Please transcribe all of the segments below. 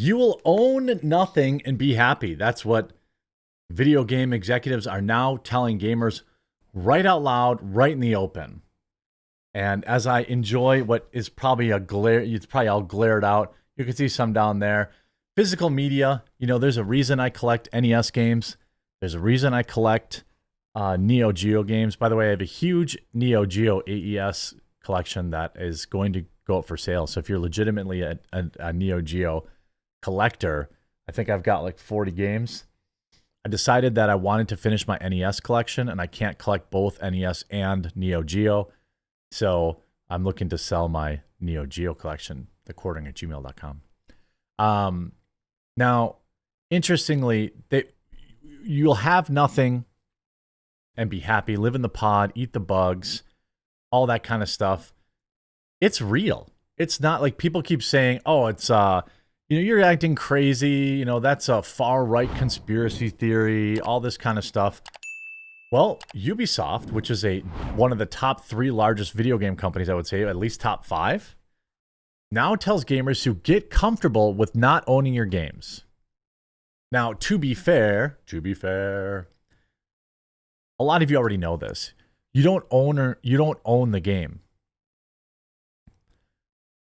You will own nothing and be happy. That's what video game executives are now telling gamers right out loud, right in the open. And as I enjoy what is probably a glare, it's probably all glared out. You can see some down there. Physical media, there's a reason I collect NES games. There's a reason I collect Neo Geo games. By the way, I have a huge Neo Geo AES collection that is going to go up for sale. So if you're legitimately a Neo Geo collector, I think I've got like 40 games. I decided that I wanted to finish my NES collection, and I can't collect both NES and Neo Geo. So I'm looking to sell my Neo Geo collection, thecording@gmail.com. Now, interestingly, you'll have nothing and be happy, live in the pod, eat the bugs, all that kind of stuff. It's real. It's not like people keep saying, oh, it's, you're acting crazy. That's a far right conspiracy theory, all this kind of stuff. Well, Ubisoft, which is one of the top 3 largest video game companies, I would say, at least top 5, now tells gamers to get comfortable with not owning your games. Now, to be fair, a lot of you already know this. You don't own the game.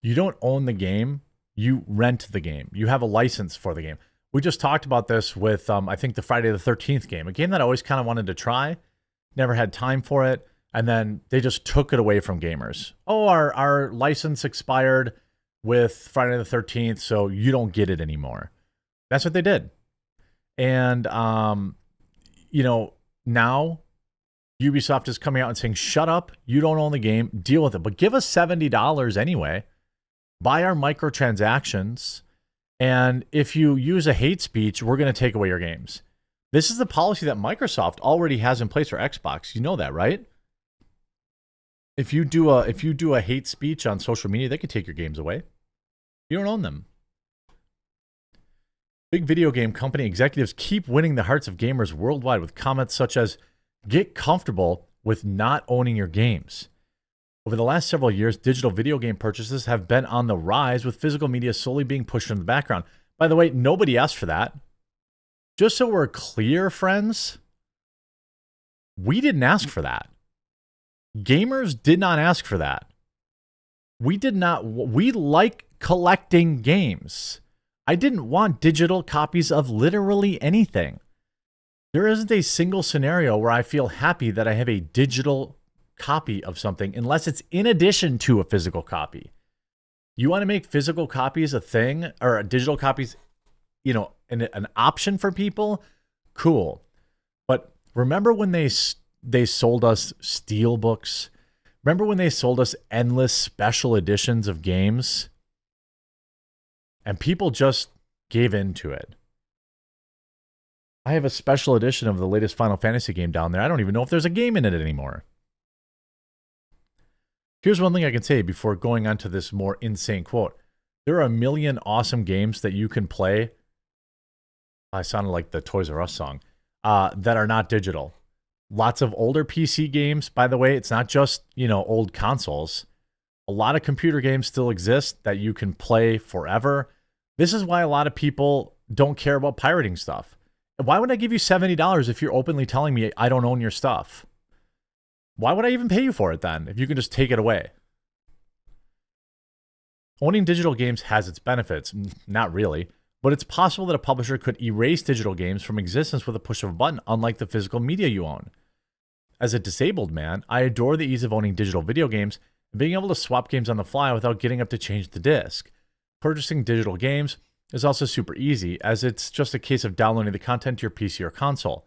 You don't own the game. You rent the game. You have a license for the game. We just talked about this with, I think, the Friday the 13th game, a game that I always kind of wanted to try, never had time for it, and then they just took it away from gamers. Oh, our license expired with Friday the 13th, so you don't get it anymore. That's what they did. And, now Ubisoft is coming out and saying, shut up, you don't own the game, deal with it. But give us $70 anyway, buy our microtransactions, and if you use a hate speech, we're going to take away your games. This is the policy that Microsoft already has in place for Xbox. You know that, right? If you do a hate speech on social media, they could take your games away. You don't own them. Big video game company executives keep winning the hearts of gamers worldwide with comments such as, get comfortable with not owning your games. Over the last several years, digital video game purchases have been on the rise, with physical media slowly being pushed in the background. By the way, nobody asked for that. Just so we're clear, friends, we didn't ask for that. Gamers did not ask for that. We like collecting games. I didn't want digital copies of literally anything. There isn't a single scenario where I feel happy that I have a digital copy of something unless it's in addition to a physical copy. You want to make physical copies a thing, or digital copies, an option for people? Cool. But remember when they sold us steel books? Remember when they sold us endless special editions of games? And people just gave in to it. I have a special edition of the latest Final Fantasy game down there. I don't even know if there's a game in it anymore. Here's one thing I can say before going on to this more insane quote. There are a million awesome games that you can play. I sounded like the Toys R Us song. That are not digital. Lots of older PC games, by the way. It's not just, old consoles. A lot of computer games still exist that you can play forever. This is why a lot of people don't care about pirating stuff. Why would I give you $70 if you're openly telling me I don't own your stuff? Why would I even pay you for it then if you can just take it away? Owning digital games has its benefits. Not really. But it's possible that a publisher could erase digital games from existence with a push of a button, unlike the physical media you own. As a disabled man, I adore the ease of owning digital video games and being able to swap games on the fly without getting up to change the disc. Purchasing digital games is also super easy, as it's just a case of downloading the content to your PC or console.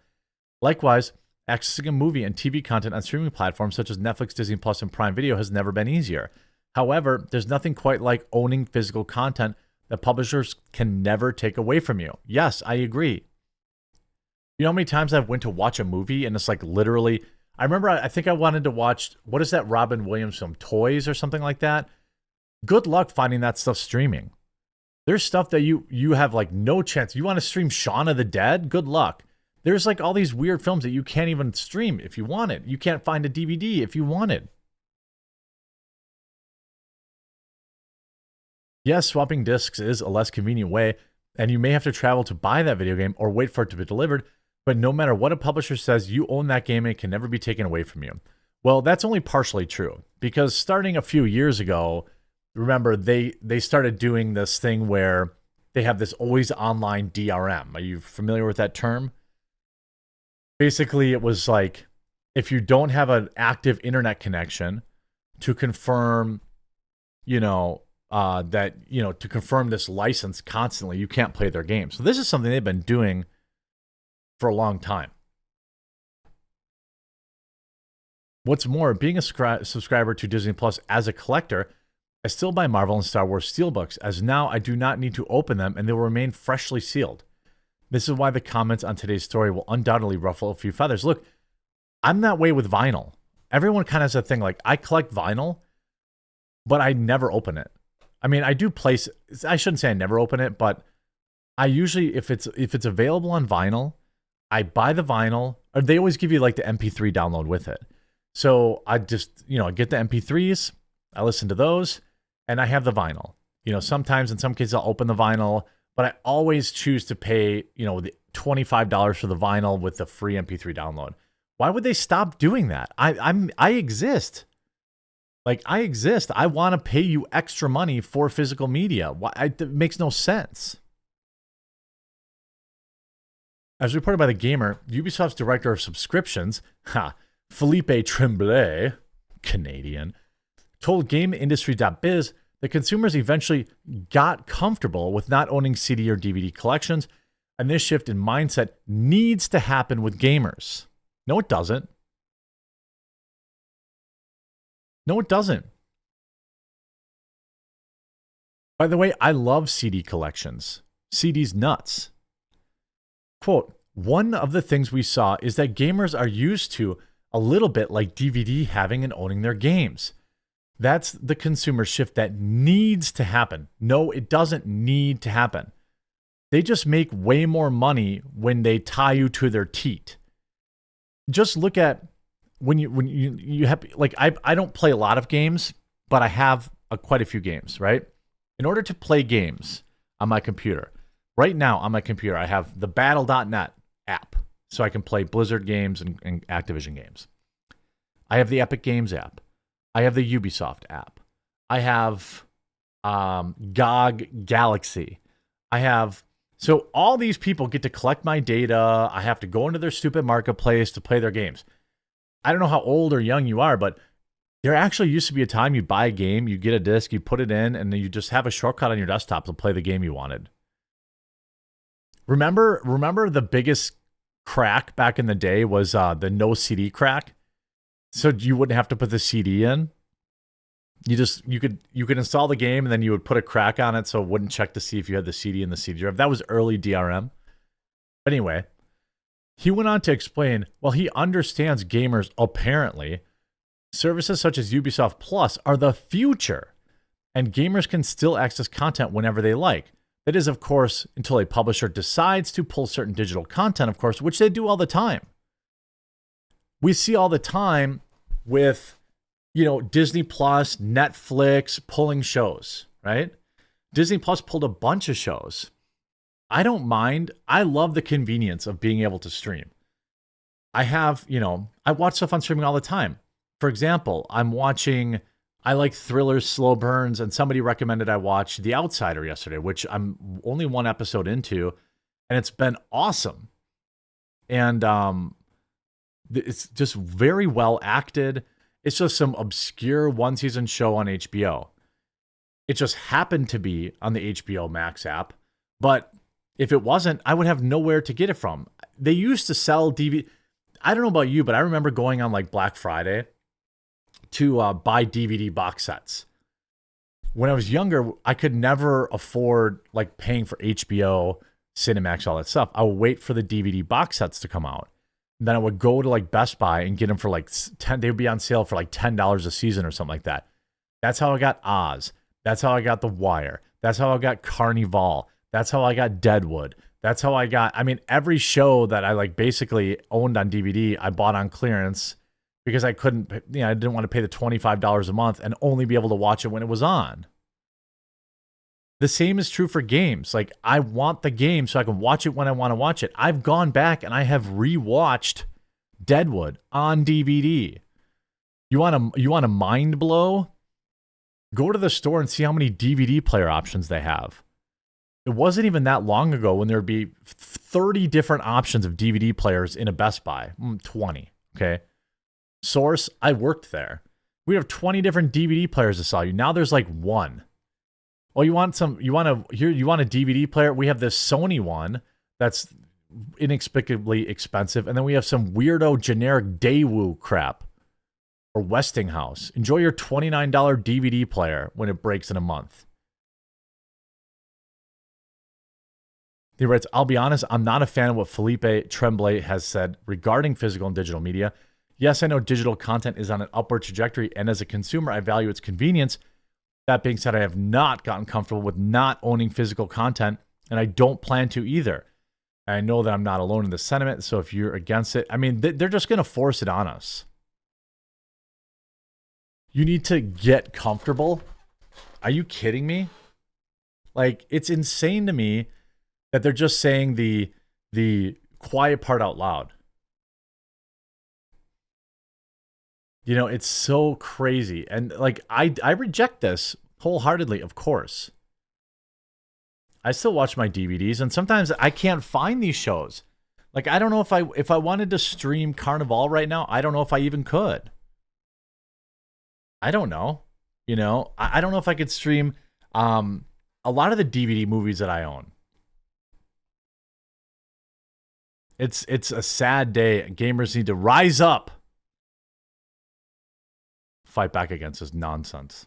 Likewise, accessing a movie and TV content on streaming platforms such as Netflix, Disney Plus, and Prime Video has never been easier. However, there's nothing quite like owning physical content that publishers can never take away from you. Yes, I agree. You know how many times I've went to watch a movie and it's like literally, I think I wanted to watch, what is that Robin Williams film, Toys or something like that? Good luck finding that stuff streaming. There's stuff that you have like no chance. You want to stream Shaun of the Dead? Good luck. There's like all these weird films that you can't even stream if you want it. You can't find a DVD if you want it. Yes, swapping discs is a less convenient way, and you may have to travel to buy that video game or wait for it to be delivered. But no matter what a publisher says, you own that game and it can never be taken away from you. Well, that's only partially true, because starting a few years ago, remember, they started doing this thing where they have this always online DRM. Are you familiar with that term? Basically, it was like, if you don't have an active internet connection to confirm, to confirm this license constantly, you can't play their game. So this is something they've been doing for a long time. What's more, being a subscriber to Disney Plus as a collector, I still buy Marvel and Star Wars steelbooks, as now I do not need to open them and they will remain freshly sealed. This is why the comments on today's story will undoubtedly ruffle a few feathers. Look, I'm that way with vinyl. Everyone kind of has a thing, like, I collect vinyl, but I never open it. I mean, I do place, I shouldn't say I never open it, but I usually, if it's available on vinyl, I buy the vinyl, or they always give you like the MP3 download with it. So I just, I get the MP3s, I listen to those, and I have the vinyl. Sometimes in some cases I'll open the vinyl, but I always choose to pay, the $25 for the vinyl with the free MP3 download. Why would they stop doing that? I exist. Like, I exist. I want to pay you extra money for physical media. It makes no sense. As reported by The Gamer, Ubisoft's director of subscriptions, Philippe Tremblay, Canadian, told GameIndustry.biz that consumers eventually got comfortable with not owning CD or DVD collections, and this shift in mindset needs to happen with gamers. No, it doesn't. No, it doesn't. By the way, I love CD collections. CD's nuts. Quote, one of the things we saw is that gamers are used to a little bit like DVD having and owning their games. That's the consumer shift that needs to happen. No, it doesn't need to happen. They just make way more money when they tie you to their teat. Just look at when you have, like, I don't play a lot of games, but I have quite a few games, right? In order to play games on my computer, right now on my computer, I have the Battle.net app, so I can play Blizzard games and Activision games. I have the Epic Games app. I have the Ubisoft app. I have GOG Galaxy. So all these people get to collect my data. I have to go into their stupid marketplace to play their games. I don't know how old or young you are, but there actually used to be a time you buy a game, you get a disc, you put it in, and then you just have a shortcut on your desktop to play the game you wanted. Remember the biggest crack back in the day was the no CD crack? So you wouldn't have to put the CD in. You could install the game, and then you would put a crack on it so it wouldn't check to see if you had the CD in the CD drive. That was early DRM. But anyway, he went on to explain, while he understands gamers, apparently, services such as Ubisoft Plus are the future, and gamers can still access content whenever they like. That is, of course, until a publisher decides to pull certain digital content, of course, which they do all the time. We see all the time with, Disney Plus, Netflix pulling shows, right? Disney Plus pulled a bunch of shows. I don't mind. I love the convenience of being able to stream. I have, I watch stuff on streaming all the time. For example, I like thrillers, slow burns, and somebody recommended I watch The Outsider yesterday, which I'm only one episode into, and it's been awesome. And it's just very well acted. It's just some obscure one-season show on HBO. It just happened to be on the HBO Max app, but if it wasn't, I would have nowhere to get it from. They used to sell DVD. I don't know about you, but I remember going on like Black Friday to buy DVD box sets. When I was younger, I could never afford like paying for HBO, Cinemax, all that stuff. I would wait for the DVD box sets to come out. And then I would go to like Best Buy and get them for like they would be on sale for like $10 a season or something like that. That's how I got Oz. That's how I got The Wire. That's how I got Carnival. That's how I got Deadwood. That's how I got, every show that I like basically owned on DVD, I bought on clearance because I couldn't, I didn't want to pay the $25 a month and only be able to watch it when it was on. The same is true for games. Like, I want the game so I can watch it when I want to watch it. I've gone back and I have rewatched Deadwood on DVD. You want a mind blow? Go to the store and see how many DVD player options they have. It wasn't even that long ago when there would be 30 different options of DVD players in a Best Buy. 20, okay? Source, I worked there. We have 20 different DVD players to sell you. Now there's like one. Oh, you want a DVD player? We have this Sony one that's inexplicably expensive, and then we have some weirdo generic Daewoo crap or Westinghouse. Enjoy your $29 DVD player when it breaks in a month. He writes, I'll be honest, I'm not a fan of what Felipe Tremblay has said regarding physical and digital media. Yes, I know digital content is on an upward trajectory, and as a consumer, I value its convenience. That being said, I have not gotten comfortable with not owning physical content, and I don't plan to either. And I know that I'm not alone in this sentiment, so if you're against it, I mean, they're just going to force it on us. You need to get comfortable. Are you kidding me? Like, it's insane to me that they're just saying the quiet part out loud. You know, it's so crazy. And like, I reject this wholeheartedly, of course. I still watch my DVDs, and sometimes I can't find these shows. Like, I don't know if I wanted to stream Carnival right now, I don't know if I even could. I don't know. You know, I don't know if I could stream a lot of the DVD movies that I own. It's a sad day. Gamers need to rise up. Fight back against this nonsense.